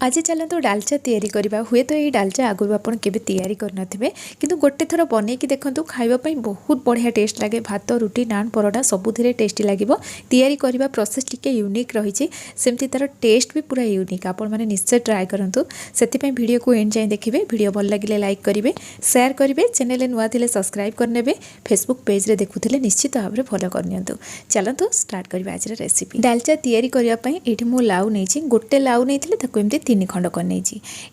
आज चलतु डालचा तैयारी करबा हुए तो ये डालचा आगु आपन केबे तैयारी करनथिबे किंतु गोटे थर बनेकी देखंतु खाइबा पई बहुत बढ़िया टेस्ट लागे। भात रुटी नान परोटा सबुथिरे टेस्टी लागिबो। तैयारी करबा प्रोसेस टिके यूनिक रहिछि, सेमति तार टेस्ट भी पूरा यूनिक। आपन माने निश्चय ट्राई करंतु। सेति पई वीडियो को एंड जाय देखिबे। वीडियो भल लागिले लाइक करिवे, शेयर करिवे, चैनल नुआ थिले सब्सक्राइब करनेबे, फेसबुक पेज रे देखुथिले निश्चित भाबरे फॉलो करनियंतु। चलंतु स्टार्ट करबा आज रेसिपी। डालचा तैयारी करिया पई एठी मु लाउ नेछि, गोटे लाउ नेथिले ताको एमति 3 खंड करने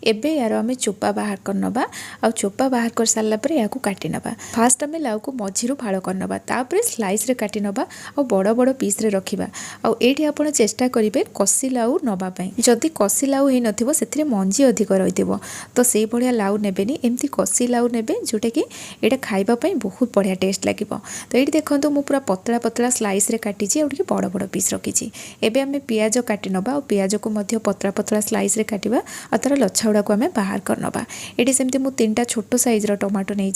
एबे यार आम चोपा बाहर करनबा। आ चोपा बाहर कर सारा पर या काटी नबा। फास्ट आम लाउ को मझीरु फाड़ करनबा, तापर स्लाइस रे काटी नबा आ बड़ बड़ पीस रे रखिबा। आ एठी आपण चेष्टा करिवे कसी लाउ नबा पई। जदी कसी लाउ हे नथिबो सेथिरे मंजी अधिक रहिथिबो तो सेई बढ़िया लाउ नेबेनी, एमती कसी लाउ नेबे जोटा कि एटा खाइबा पई बहुत बढ़िया टेस्ट लागिबो। तो एठी देखंतु मु पूरा पतला पतला स्लाइस रे काटिची आ बड़ बड़ पीस रखिची। एबे आमे पियाज काटी नबा आ पियाज को मध्य पतला पतला स्लाइस रे काटिबा आ तार लच्छा गुड़ा को आम बाहर करनबा। ये सेमती मु 3टा छोट साइज टमाटो नहीं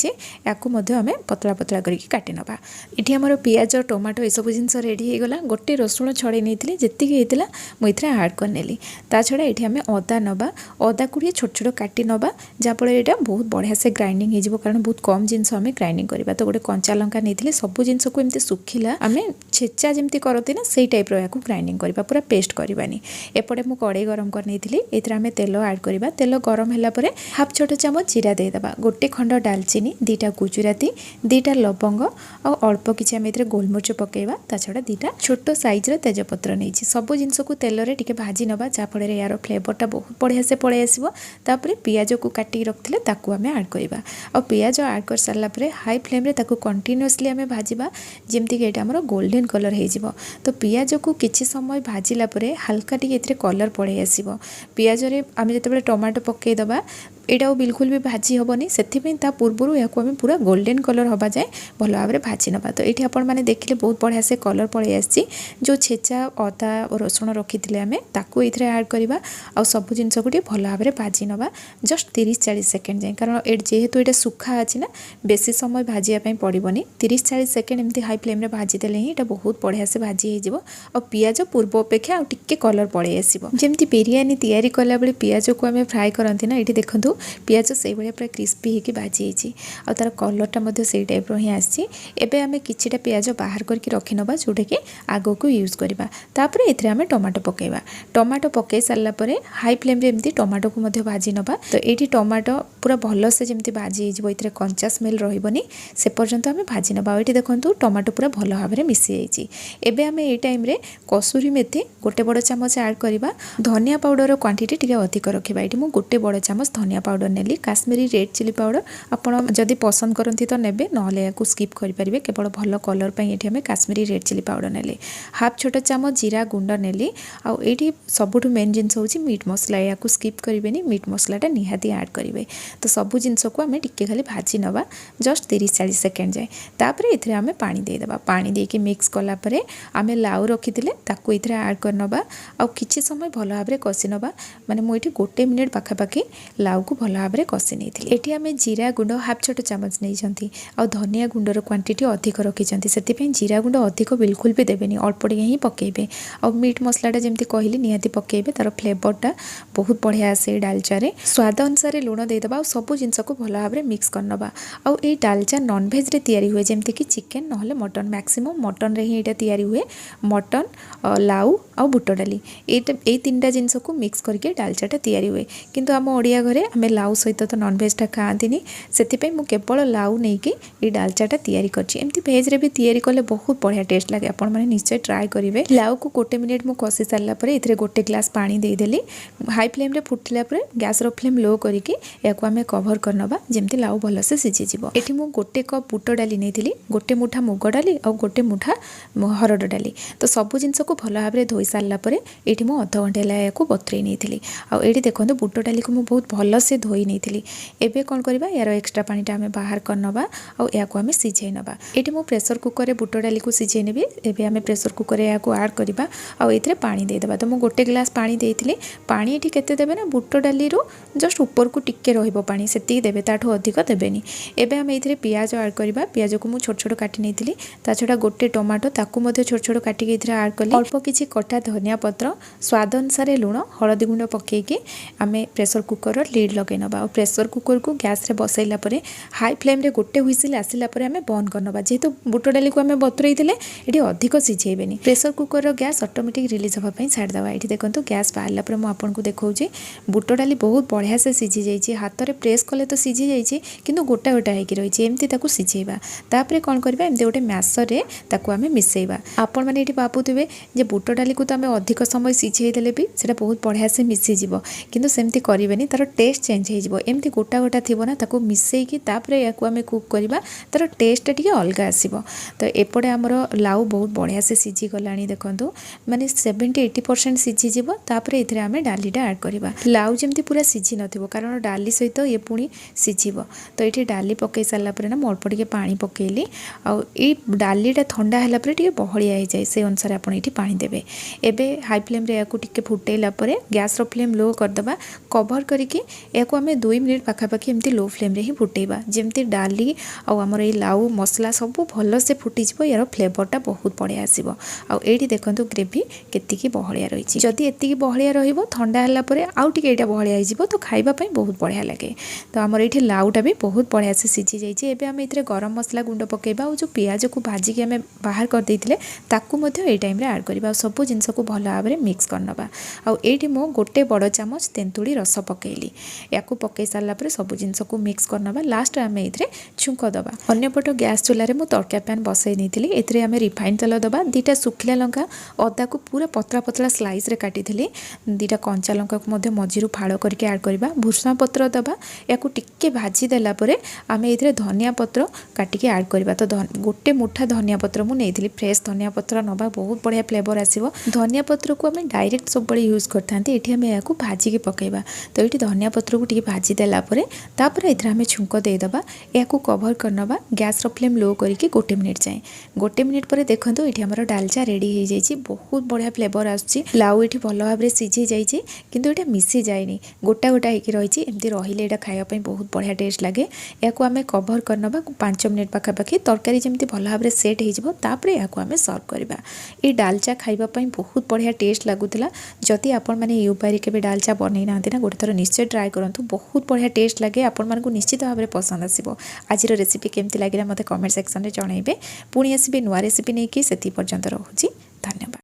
या आम पतला पतला करके काटी नबा। ये आमर पियाज टमाटो ये सब जिन रेडी हो गला। गोटे रसुण छड़े नहीं जी मुझे आड करनेली। ता छड़ा ये आम अदा नबा, अदा को छोट छोट काटी नबा जहाँफल यहाँ बहुत बढ़िया से ग्राइंडिंग हो, कारण बहुत कम जिनस आम ग्राइंडिंग करवा। तो गोटे कंचा लंका नहीं सब जिन को एमती सुखिला आम छेचा जमी करती ना से टाइप रो ग्राइंडिंग करवा, पूरा पेस्ट करवानी। एपटे मु कड़े गरम कर आम तेल ऐड करवा। तेल गरम होला परे हाफ छोट चामच जीरा देदेबा, गोटे खंड डालचीनी, 2टा गुजराती, 2टा लवंग और अल्प किछि आम एथरे गोलमरिच पकेइबा। ता छड़ा 2टा छोट साइज रो तेजपत्र नेछि। सब जिनस को तेल रे टिके भाजी नबा जाफल यार फ्लेवरटा बहुत बढ़िया से पड़े आसीबो। तापर पियाज को काटी रखथिले ताकू आम ऐड करवा। और पियाज ऐड कर सारला परे हाई फ्लेम रे ताकू कंटिन्यूअसली आम भाजीबा जेमति कि एटा हमर गोल्डन कलर हे जिवो। तो पियाज को किछि समय भाजिला परे हल्का टिके एथरे कलर पड़े आसीबो। पियाज रे आम जिते टमाटो पकईदबा यहाँ बिल्कुल भी भाजी हेनी, से पूर्व या पूरा गोल्डन कलर हवा जाए भल भाव में भाजी नवा। तो ये आपण मैंने देखिले बहुत बढ़िया से कलर पड़े आसी। जो छेचा अदा और रसुण रखी आम ताकू ये ऐड करवा आ सब जिन को भल भाव में भाजी नवा जस्ट 30-40 सेकेंड जाए, कारण जेहेतु ये सुखा अच्छी ना बेसी समय भाजापी पड़ोनी। 30-40 सेकेंड एमती हाई फ्लेम भाजीदेले ही बहुत बढ़िया से भाजी हो। पियाज पूर्व अपेक्षा आ टिके कलर पड़े आसो। जमी बिरियानी तैयारी कला बेले पियाज को आम फ्राए करती ना, ये देखो पियाज से भाया पूरा क्रिस्पी होकर भाजी होती और तार कलरटा से टाइप ही आसी। एबे आम किछिटा पियाज बाहर करके रखी नबा जोटा कि आगो को यूज करवा। तापर एथरे आम टमाटो पकेइबा। टमाटो पकई सारला परे हाई फ्लेम रे एमती टमाटो को मध्य भाजी नबा। तो ये टमाटो पूरा भल से जमी भाजी हो कंचा स्मेल रही से पर्यंत आम भाजी नबा। ये देखो टमाटो पूरा भल भाव में मिसी जाइए। एबे आम ये टाइम रे कसुरी मेथी गोटे बड़ चामच ऐड करवा। धनिया पाउडर क्वांटिटी टिके अधिक रखा। ये मुझे गोटे बड़ चामच धनिया पाउडर नेली। काश्मीरी रेड चिली पाउडर आपड़ जदि पसंद करती तो नेबे, नहले या स्किप करेंगे। केवल भल कलर पर ये आम काश्मीरी रेड चिली पाउडर नेली। हाफ छोट चामच जीरा गुंड नेली। आठी सबुठ मेन जिनस हूँ मीट मसला, या स्किप करेंगे। मीट मसलाटा निहाती ऐड करेंगे। तो सब जिनस को आम टिके खाली भाजी नवा जस्ट 30-40 सेकेंड जाए। तापर ये आम पानी देदेबा। पानी देके मिक्स कलापर आम लाउ रखी ताकू ये ऐड करनबा आ किछि समय भल भाव में कषि नबा। माने मुझे गोटे मिनिट पाखापाखि लाउ को भल भाव में कषि नहीं। ये आम जीरा गुंड हाफ छोट चामच नहीं आ धनिया गुंडर क्वांटिटी अधिक रखिंट, से जीरा गुंड अधिक बिल्कुल भी देवेनि, अल्प टे ही पकेबे। और मीट मसलाटा जमी कहली निहाती पकेबे, तार फ्लेवरटा बहुत बढ़िया आसे। डालचारे स्वाद अनुसार लुण देदेबा और सब जिनस को भल भाव में मिक्स करनबा। आ ये डालचा नॉनभेज रे तैयारी हुए, जमती कि चिकेन नहले मटन, मैक्सिमम मटन रे ही एटा तैयारी हुए। मटन, लाउ आ बुट डाली ये 3टा जिनस को मिक्स करके डालचाटा तैयारी हुए। किंतु आम ओडिया घरे आम लाउ सहित तो नॉनभेजटा खाआंतीनी, से मुझे केवल लाउ नहीं कि ये डालचाटा तैयारी करछि। एमती भेज रे भी तैयारी कले बहुत बढ़िया टेस्ट लगे। आपण माने निश्चय ट्राई करेंगे। लाउ को गोटे मिनिट मु कषि सारला परे इथरे गोटे ग्लास पानी देदेली। हाई फ्लेम रे फुटिला परे गैस रो फ्लेम लो करके याको आमे कवर करनबा जेमती लाउ भल से सिझी जिवो। एठी मु गोटे कप बुट डाली नेथिली, गोटे मुठा मुग डाली और गोटे मुठा हरड़ डाली। तो सब जिनस को भल भाव में धोई सारला परे एठी मु अध घंटे ला याको बतुरेई नेथिली। आ एठी देखंतु बुट डाली को मु बहुत भल भलसे धोई नहीं। एबे कौन करबा यार एक्स्ट्रा पानीटा आम बाहर करनबा आउ या आम सिझे नवा। ये मुझे प्रेसर कुकर बुट डाली को सिझे नेबी। एबे आम प्रेसर कुकर या आड करवा आउ एथिरे पानी देदेबा। तो मुझे गोटे ग्लास पानी देइथिली। पानी एठी केते देबे ना बुट डाली रो जस्ट ऊपर को टिके रहिबो पानी सेति देबे ताठो अधिक देबेनी। एबे आम एथिरे पियाज आड करवा। पियाज को मुझे छोट छोट काटी नेइथिली। ता छडा गोटे टमाटो ताकू मध्ये छोट छोट काटी एथिरे आड कली। अल्प किछि कटा धनिया पत्र स्वाद अनुसार लुण हळदी गुंड पकेकी आम प्रेसर कुकर लिड लगे नबा। प्रेसर कुकर को गैस रे बसैला परे हाई फ्लेम रे गोटे हुइसिल आसिला परे आम बंद करनबा। जेहेतु बुट डाली को आम बतुरई थिले एटी अधिक सिझेबेनी। प्रेसर कुकर रो गैस ऑटोमेटिक रिलीज होबा पई छाड़ दवा। एटी देखंतु गैस बाहरला परे मु आपन को देखौची बुट डाली बहुत बढ़िया से सिझी जाइछि। हाथ रे प्रेस कले तो सिझी जाइछि किंतु गोटा गोटा हेकि रहिछि। एमती ताकू सिझेबा। तापरे कोन करबा एमती गोटे मैसर रे ताकू आम मिसेइबा। आपण माने एटी भाबुथिबे जे बुट डाली को तो आम अधिक समय सिझेई देले भी सेटा बहुत बढ़िया से मिसी जिवो किंतु सेमती करिवेनी तार टेस्ट चेंज हो जिवो। एमती गोटा गोटा थिबो ना ताकू मिसेइकी तापरे याकू आम कुक करबा तार टेस्ट टिके अलगा आसीबो। तो एपटे आमर लाउ बहुत बढ़िया से सिझी गलानी देखंतु माने 70-80% सिझी जिवो। तापरे इथरे आम डालीटा ऐड करबा। लाउ जेमती पूरा सिझी नथिबो कारण डाली सहित ये पुणी सिझिबो। तो ये डाली पकई सारा पर ना अल्प टिके पानी पकेली आउ ये डालीटा ठंडा है टिके बहलिया हो जाए से अनुसार आप पानी देबे। एबे हाई फ्लेम रे याकू टिके फुटेला परे गैस रो फ्लेम लो करदबा। कवर करके याकू आम 2 मिनिट पाखापाखि एमती लो फ्लेम रे ही फुटेबा जेमती डाली आउ आमर ये लाउ मसला सब भल से फुटिजिवो। यार फ्लेवरटा बहुत बढ़िया आसीबो। आउ एठी देखंतु ग्रेवी केतिकी बहलिया रहिछि। जदि एतिकी बहलिया रहिबो ठंडा हला परे आउ टिके एटा बहलिया हिजिबो तो खाइबा पई बहुत बढ़िया लागे। तो आमर एठी लाउटा भी बहुत बढ़िया से सिझी जाइछि। एबे आम इथरे गरम मसला गुंड पकेबा और जो पियाज को भाजी के आम बाहर कर देइथिले ताकू मध्ये ए टाइम रे ऐड करबा। सब जिंस को भल भाबरे मिक्स करनबा। आउ एठी मो गोटे बड़ चामच तेंतुली रस पकेली। याकू पकई सारा पर सब जिंस को मिक्स करनबा। लास्ट आम इथरे छुंक दबा। अन्य पट गैस चूल्हा मु तड़का पैन बसई नहीं। एथिरे आम रिफाइन तेल दबा। 2टा सुखिला लंका अदा को पूरा पतला पतला स्लाइस रे काटी थिली। 2टा कंचा लंका को मध्ये मझिरु फाड़ करके ऐड करबा। भुसुंगा पत्र दबा। याकू टिक्के भाजी देला परे आम एथिरे धनिया पत्र काटिके ऐड करबा। तो गोटे मुठा धनिया पत्र मु नेइथिली। फ्रेश धनिया पत्र नबा बहुत बढ़िया फ्लेवर आसीबो। धनिया पत्र को आम डायरेक्ट सब बळे यूज करथांती। एठी आम याकू भाजी के पकेबा। तो एठी धनिया पत्र को टिके भाजी देला परे तापरे एथिरे आम छुंक दे दबा। याकू कवर करनबा गैस रो फ्लेम लो करके 1 मिनिट जाए। 1 मिनिट पर देखंतु एठी हमर डालचा रेडी हो जाइछि। बहुत बढ़िया फ्लेवर आछि। लाउ एठी भल भाबरे सिझी जाइछि किंतु एटा मिसी जायनी गोटा गोटा हेकि रहिछि। एमती रहिले एटा खाया पई बहुत बढ़िया टेस्ट लागे। याकू आम कवर करनबा 5 मिनिट पाखापाखि तरकारी जेमती भल भाबरे सेट हो जिवो तापरे याकू आम सर्व करबा। ये डालचा खाइबा पई बहुत बढ़िया टेस्ट लागुतला। जदि आपण माने यू पारी केबे डालचा बनै नांती ना गोटे थर निश्चय ट्राई करंतु। बहुत बढ़िया टेस्ट लागे। आपण मानकु निश्चित भाबरे पसंद आसीबो। आजिर रेसिपी केमती लागिला मते कमेंट सेक्शन रे जणाइबे। पुणी आसीबे नुआ रेसिपी नेकी। सेति पर्यंत रहूची। धन्यवाद।